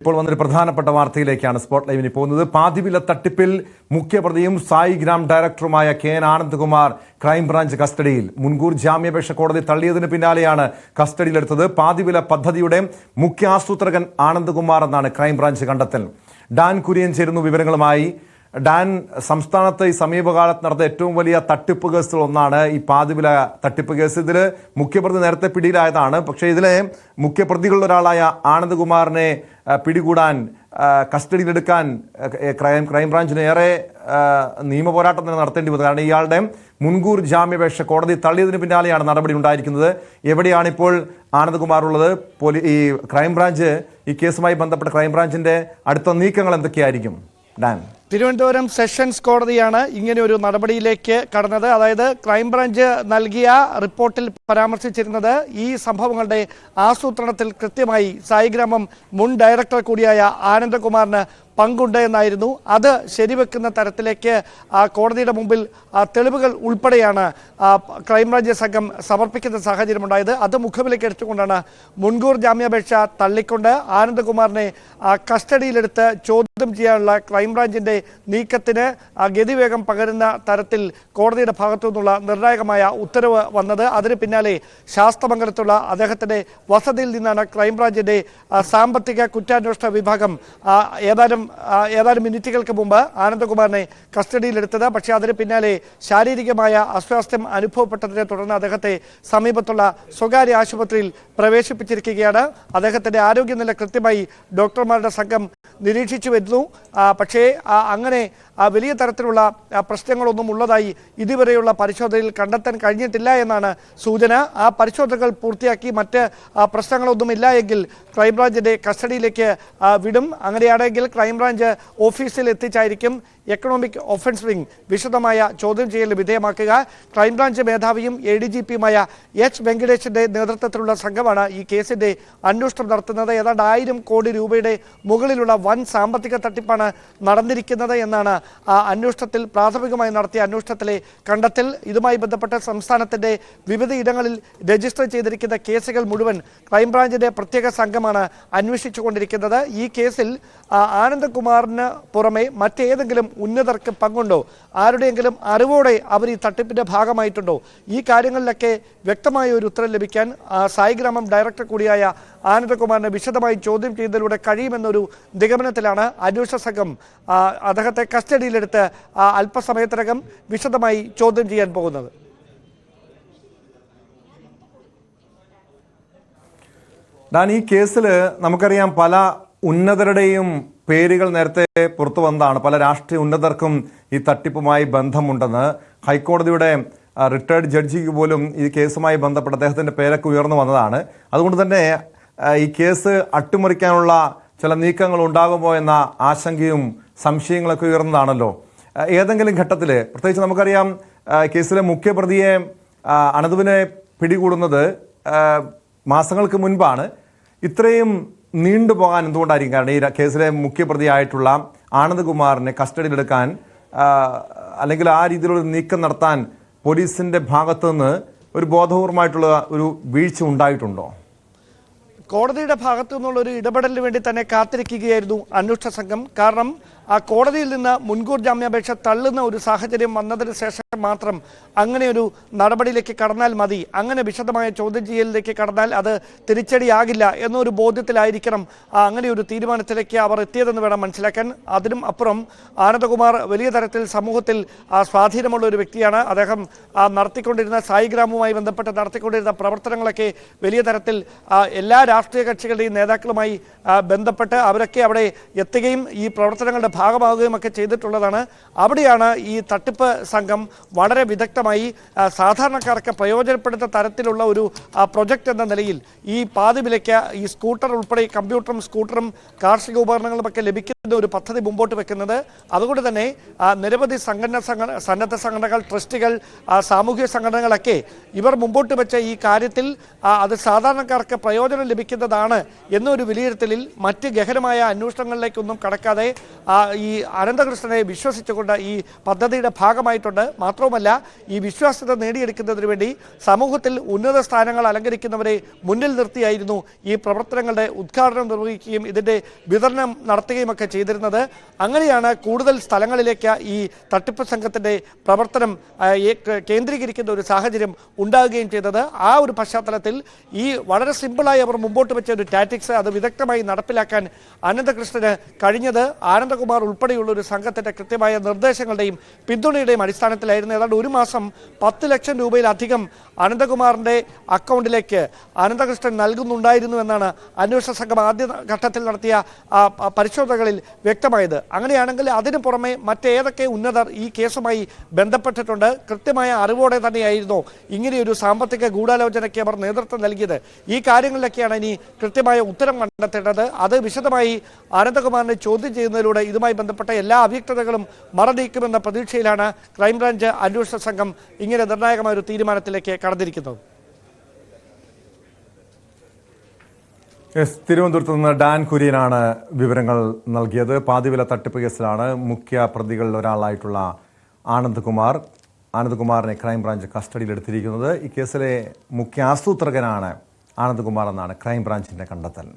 ഇപ്പോൾ വന്നൊരു പ്രധാനപ്പെട്ട വാർത്തയിലേക്കാണ് സ്പോട്ട് ലൈവിന് പോകുന്നത്. പാതിവില തട്ടിപ്പിൽ മുഖ്യപ്രതിയും സായിഗ്രാം ഡയറക്ടറുമായ KN ആനന്ദ്കുമാർ ക്രൈംബ്രാഞ്ച് കസ്റ്റഡിയിൽ. മുൻകൂർ ജാമ്യാപേക്ഷ കോടതി തള്ളിയതിന് പിന്നാലെയാണ് കസ്റ്റഡിയിലെടുത്തത്. പാതിവില പദ്ധതിയുടെ മുഖ്യ ആസൂത്രകൻ ആനന്ദ്കുമാർ എന്നാണ് ക്രൈംബ്രാഞ്ച് കണ്ടെത്തൽ. ഡാൻ കുര്യൻ ചേരുന്നു വിവരങ്ങളുമായി. ഡാൻ, സംസ്ഥാനത്ത് ഈ സമീപകാലത്ത് നടന്ന ഏറ്റവും വലിയ തട്ടിപ്പ് കേസുകൾ ഒന്നാണ് ഈ പാതിവില തട്ടിപ്പ് കേസ്. ഇതിൽ മുഖ്യപ്രതി നേരത്തെ പിടിയിലായതാണ്. പക്ഷേ ഇതിലെ മുഖ്യപ്രതികളിൽ ഒരാളായ ആനന്ദ്കുമാറിനെ പിടികൂടാൻ, കസ്റ്റഡിയിലെടുക്കാൻ ക്രൈംബ്രാഞ്ചിന് ഏറെ നിയമ പോരാട്ടം തന്നെ നടത്തേണ്ടി വന്നത്. കാരണം ഇയാളുടെ മുൻകൂർ ജാമ്യാപേക്ഷ കോടതി തള്ളിയതിന് പിന്നാലെയാണ് നടപടി ഉണ്ടായിരിക്കുന്നത്. എവിടെയാണിപ്പോൾ ആനന്ദ്കുമാർ ഉള്ളത്? ഈ ക്രൈംബ്രാഞ്ച്, ഈ കേസുമായി ബന്ധപ്പെട്ട ക്രൈംബ്രാഞ്ചിന്റെ അടുത്ത നീക്കങ്ങൾ എന്തൊക്കെയായിരിക്കും? ഡാൻ, തിരുവനന്തപുരം സെഷൻസ് കോടതിയാണ് ഇങ്ങനെ ഒരു നടപടിയിലേക്ക് കടന്നത്. അതായത് ക്രൈംബ്രാഞ്ച് നൽകിയ റിപ്പോർട്ടിൽ പരാമർശിച്ചിരുന്നത് ഈ സംഭവങ്ങളുടെ ആസൂത്രണത്തിൽ കൃത്യമായി സായിഗ്രാമം മുൻ ഡയറക്ടർ കൂടിയായ ആനന്ദ്കുമാറിന് പങ്കുണ്ട് എന്നായിരുന്നു. അത് ശരിവെക്കുന്ന തരത്തിലേക്ക് കോടതിയുടെ മുമ്പിൽ തെളിവുകൾ ഉൾപ്പെടെയാണ് ക്രൈംബ്രാഞ്ച് സംഘം സമർപ്പിക്കുന്ന സാഹചര്യമുണ്ടായത്. അത് മുഖവിലേക്ക് എടുത്തുകൊണ്ടാണ് മുൻകൂർ ജാമ്യാപേക്ഷ തള്ളിക്കൊണ്ട് ആനന്ദ്കുമാറിനെ കസ്റ്റഡിയിലെടുത്ത് ചോദ്യം ചെയ്യാനുള്ള ക്രൈംബ്രാഞ്ചിന്റെ നീക്കത്തിന് ഗതിവേഗം പകരുന്ന തരത്തിൽ കോടതിയുടെ ഭാഗത്തു നിന്നുള്ള നിർണായകമായ ഉത്തരവ് വന്നത്. അതിന് പിന്നാലെ ശാസ്തമംഗലത്തുള്ള അദ്ദേഹത്തിന്റെ വസതിയിൽ നിന്നാണ് ക്രൈംബ്രാഞ്ചിന്റെ സാമ്പത്തിക കുറ്റാന്വേഷണ വിഭാഗം ഏതാനും മിനിറ്റുകൾക്ക് മുമ്പ് ആനന്ദ്കുമാറിനെ കസ്റ്റഡിയിലെടുത്തത്. പക്ഷേ അതിന് പിന്നാലെ ശാരീരികമായ അസ്വാസ്ഥ്യം അനുഭവപ്പെട്ടതിനെ തുടർന്ന് അദ്ദേഹത്തെ സമീപത്തുള്ള സ്വകാര്യ ആശുപത്രിയിൽ പ്രവേശിപ്പിച്ചിരിക്കുകയാണ്. അദ്ദേഹത്തിന്റെ ആരോഗ്യനില കൃത്യമായി ഡോക്ടർമാരുടെ സംഘം നിരീക്ഷിച്ചു വരുന്നു. പക്ഷേ അങ്ങനെ വലിയ തരത്തിലുള്ള പ്രശ്നങ്ങളൊന്നും ഉള്ളതായി ഇതുവരെയുള്ള പരിശോധനയിൽ കണ്ടെത്താൻ കഴിഞ്ഞിട്ടില്ല എന്നാണ് സൂചന. ആ പരിശോധനകൾ പൂർത്തിയാക്കി മറ്റ് പ്രശ്നങ്ങളൊന്നുമില്ല എങ്കിൽ ക്രൈംബ്രാഞ്ചിന്റെ കസ്റ്റഡിയിലേക്ക് വിടും. അങ്ങനെയാണെങ്കിൽ ക്രൈംബ്രാഞ്ച് ഓഫീസിൽ എത്തിച്ചായിരിക്കും എക്കണോമിക് ഒഫൻസ് വിംഗ് വിശദമായ ചോദ്യം ചെയ്യലിന് വിധേയമാക്കുക. ക്രൈംബ്രാഞ്ച് മേധാവിയും ADGPയുമായ H. വെങ്കടേഷിന്റെ നേതൃത്വത്തിലുള്ള സംഘമാണ് ഈ കേസിന്റെ അന്വേഷണം നടത്തുന്നത്. ഏതാണ്ട് 1000 കോടി രൂപയുടെ മുകളിലുള്ള വൻ സാമ്പത്തിക തട്ടിപ്പാണ് നടന്നിരിക്കുന്നത് എന്നാണ് അന്വേഷണത്തിൽ പ്രാഥമികമായി നടത്തിയ അന്വേഷണത്തിലെ കണ്ടെത്തൽ. ഇതുമായി ബന്ധപ്പെട്ട് സംസ്ഥാനത്തിന്റെ വിവിധ ഇടങ്ങളിൽ രജിസ്റ്റർ ചെയ്തിരിക്കുന്ന കേസുകൾ മുഴുവൻ ക്രൈംബ്രാഞ്ചിന്റെ പ്രത്യേക സംഘമാണ് അന്വേഷിച്ചുകൊണ്ടിരിക്കുന്നത്. ഈ കേസിൽ ആനന്ദ്കുമാറിന് പുറമെ മറ്റേതെങ്കിലും ഉന്നതർക്ക് പങ്കുണ്ടോ, ആരുടെയെങ്കിലും അറിവോടെ അവർ ഈ തട്ടിപ്പിന്റെ ഭാഗമായിട്ടുണ്ടോ, ഈ കാര്യങ്ങളിലൊക്കെ വ്യക്തമായ ഒരു ഉത്തരം ലഭിക്കാൻ സായിഗ്രാമം ഡയറക്ടർ കൂടിയായ ആനന്ദ്കുമാറിനെ വിശദമായി ചോദ്യം ചെയ്തതിലൂടെ കഴിയുമെന്നൊരു നിഗമനത്തിലാണ് അന്വേഷണ സംഘം അദ്ദേഹത്തെ കസ്റ്റഡിയിലെടുത്ത് അല്പസമയത്തിനകം വിശദമായി ചോദ്യം ചെയ്യാൻ പോകുന്നത്. ഈ കേസിൽ നമുക്കറിയാം പല ഉന്നതരുടെയും പേരുകൾ നേരത്തെ പുറത്തു വന്നതാണ്. പല രാഷ്ട്രീയ ഉന്നതർക്കും ഈ തട്ടിപ്പുമായി ബന്ധമുണ്ടെന്ന് ഹൈക്കോടതിയുടെ റിട്ടയർഡ് ജഡ്ജിക്ക് പോലും ഈ കേസുമായി ബന്ധപ്പെട്ട് അദ്ദേഹത്തിൻ്റെ പേരൊക്കെ ഉയർന്നു വന്നതാണ്. അതുകൊണ്ട് തന്നെ ഈ കേസ് അട്ടിമറിക്കാനുള്ള ചില നീക്കങ്ങൾ ഉണ്ടാകുമോ എന്ന ആശങ്കയും സംശയങ്ങളൊക്കെ ഉയർന്നതാണല്ലോ. ഏതെങ്കിലും ഘട്ടത്തിൽ, പ്രത്യേകിച്ച് നമുക്കറിയാം കേസിലെ മുഖ്യപ്രതിയെ അനന്തുവിനെ പിടികൂടുന്നത് മാസങ്ങൾക്ക് മുൻപാണ്. ഇത്രയും നീണ്ടുപോകാൻ എന്തുകൊണ്ടായിരിക്കും? കാരണം ഈ കേസിലെ മുഖ്യപ്രതിയായിട്ടുള്ള ആനന്ദ്കുമാറിനെ കസ്റ്റഡിയിലെടുക്കാൻ അല്ലെങ്കിൽ ആ രീതിയിലുള്ള നീക്കം നടത്താൻ പോലീസിന്റെ ഭാഗത്തു നിന്ന് ഒരു ബോധപൂർവമായിട്ടുള്ള ഒരു വീഴ്ച ഉണ്ടായിട്ടുണ്ടോ? കോടതിയുടെ ഭാഗത്തു നിന്നുള്ള ഒരു ഇടപെടലിന് വേണ്ടി തന്നെ കാത്തിരിക്കുകയായിരുന്നു അന്വേഷണ സംഘം. കാരണം ആ കോടതിയിൽ നിന്ന് മുൻകൂർ ജാമ്യാപേക്ഷ തള്ളുന്ന ഒരു സാഹചര്യം വന്നതിന് ശേഷം മാത്രം അങ്ങനെ ഒരു നടപടിയിലേക്ക് കടന്നാൽ മതി, അങ്ങനെ വിശദമായ ചോദ്യം ചെയ്യലിലേക്ക് കടന്നാൽ അത് തിരിച്ചടിയാകില്ല എന്നൊരു ബോധ്യത്തിലായിരിക്കണം അങ്ങനെ ഒരു തീരുമാനത്തിലേക്ക് അവർ എത്തിയതെന്ന് വേണം മനസ്സിലാക്കാൻ. അതിനും അപ്പുറം ആനന്ദ്കുമാർ വലിയ തരത്തിൽ സമൂഹത്തിൽ സ്വാധീനമുള്ള ഒരു വ്യക്തിയാണ്. അദ്ദേഹം നടത്തിക്കൊണ്ടിരുന്ന സായിഗ്രാമുമായി ബന്ധപ്പെട്ട് നടത്തിക്കൊണ്ടിരുന്ന പ്രവർത്തനങ്ങളൊക്കെ വലിയ തരത്തിൽ എല്ലാ രാഷ്ട്രീയ കക്ഷികളുടെയും നേതാക്കളുമായി ബന്ധപ്പെട്ട് അവരൊക്കെ അവിടെ എത്തുകയും ഈ പ്രവർത്തനങ്ങളുടെ ഭാഗമാകുകയും ഒക്കെ ചെയ്തിട്ടുള്ളതാണ്. അവിടെയാണ് ഈ തട്ടിപ്പ് സംഘം വളരെ വിദഗ്ധമായി സാധാരണക്കാർക്ക് പ്രയോജനപ്പെടുത്തുന്ന തരത്തിലുള്ള ഒരു പ്രൊജക്റ്റ് എന്ന നിലയിൽ ഈ പാതിവിലയ്ക്ക് ഈ സ്കൂട്ടർ ഉൾപ്പെടെ കമ്പ്യൂട്ടറും സ്കൂട്ടറും കാർഷിക ഉപകരണങ്ങളും ഒക്കെ ലഭിക്കുന്ന ഒരു പദ്ധതി മുമ്പോട്ട് വെക്കുന്നത്. അതുകൊണ്ട് തന്നെ നിരവധി സന്നദ്ധ സംഘടനകൾ, ട്രസ്റ്റുകൾ, സാമൂഹിക സംഘടനകളൊക്കെ ഇവർ മുമ്പോട്ട് വെച്ച ഈ കാര്യത്തിൽ അത് സാധാരണക്കാർക്ക് പ്രയോജനം ലഭിക്കുന്നതാണ് എന്നൊരു വിലയിരുത്തലിൽ മറ്റ് ഗഹനമായ അന്വേഷണങ്ങളിലേക്കൊന്നും കടക്കാതെ ഈ അനന്തകൃഷ്ണനെ വിശ്വസിച്ചുകൊണ്ട് ഈ പദ്ധതിയുടെ ഭാഗമായിട്ടുണ്ട്. മാത്രവുമല്ല, ഈ വിശ്വാസ്യത നേടിയെടുക്കുന്നതിന് വേണ്ടി സമൂഹത്തിൽ ഉന്നത സ്ഥാനങ്ങൾ അലങ്കരിക്കുന്നവരെ മുന്നിൽ നിർത്തിയായിരുന്നു ഈ പ്രവർത്തനങ്ങളുടെ ഉദ്ഘാടനം നിർവഹിക്കുകയും ഇതിൻ്റെ വിതരണം നടത്തുകയും ഒക്കെ ചെയ്തിരുന്നത്. അങ്ങനെയാണ് കൂടുതൽ സ്ഥലങ്ങളിലേക്ക് ഈ തട്ടിപ്പ് സംഘത്തിൻ്റെ പ്രവർത്തനം കേന്ദ്രീകരിക്കുന്ന ഒരു സാഹചര്യം ഉണ്ടാകുകയും ചെയ്തത്. ആ ഒരു പശ്ചാത്തലത്തിൽ ഈ വളരെ സിമ്പിളായി അവർ മുമ്പോട്ട് വെച്ച ഒരു ടാറ്റിക്സ് അത് വിദഗ്ധമായി നടപ്പിലാക്കാൻ അനന്തകൃഷ്ണന് കഴിഞ്ഞത് ആനന്ദകുമാർ ഉൾപ്പെടെയുള്ള ഒരു സംഘത്തിൻ്റെ കൃത്യമായ നിർദ്ദേശങ്ങളുടെയും പിന്തുണയുടെയും അടിസ്ഥാനത്തിലായിരുന്നു. ഏതാണ്ട് ഒരു മാസം 10 ലക്ഷം രൂപയിലധികം അനന്തകുമാറിൻ്റെ അക്കൗണ്ടിലേക്ക് അനന്തകൃഷ്ണൻ നൽകുന്നുണ്ടായിരുന്നു എന്നാണ് അന്വേഷണ സംഘം ആദ്യ ഘട്ടത്തിൽ നടത്തിയ പരിശോധനകളിൽ വ്യക്തമായത്. അങ്ങനെയാണെങ്കിൽ അതിനു പുറമെ മറ്റേതൊക്കെ ഉന്നതർ ഈ കേസുമായി ബന്ധപ്പെട്ടിട്ടുണ്ട്, കൃത്യമായ അറിവോടെ തന്നെയായിരുന്നു ഇങ്ങനെയൊരു സാമ്പത്തിക ഗൂഢാലോചനയ്ക്ക് അവർ നേതൃത്വം നൽകിയത്. ഈ കാര്യങ്ങളിലൊക്കെയാണ് ഇനി കൃത്യമായ ഉത്തരം കണ്ടെത്തേണ്ടത്. അത് വിശദമായി അനന്തകുമാറിനെ ചോദ്യം ചെയ്യുന്നതിലൂടെ ഇതുമായി ബന്ധപ്പെട്ട എല്ലാ അവ്യക്തതകളും മറനീക്കുമെന്ന പ്രതീക്ഷയിലാണ് ക്രൈംബ്രാഞ്ച് അന്വേഷണ സംഘം ഇങ്ങനെ നിർണായകമായ ഒരു തീരുമാനത്തിലേക്ക് കടന്നിരിക്കുന്നത്. തിരുവനന്തപുരത്ത് നിന്ന് ഡാൻ കുര്യനാണ് വിവരങ്ങൾ നൽകിയത്. പാതിവില തട്ടിപ്പ് കേസിലാണ് മുഖ്യ പ്രതികളിൽ ഒരാളായിട്ടുള്ള ആനന്ദ്കുമാറിനെ ക്രൈംബ്രാഞ്ച് കസ്റ്റഡിയിലെടുത്തിരിക്കുന്നത്. ഈ കേസിലെ മുഖ്യ ആസൂത്രകനാണ് ആനന്ദ്കുമാർ എന്നാണ് ക്രൈംബ്രാഞ്ചിന്റെ കണ്ടെത്തൽ.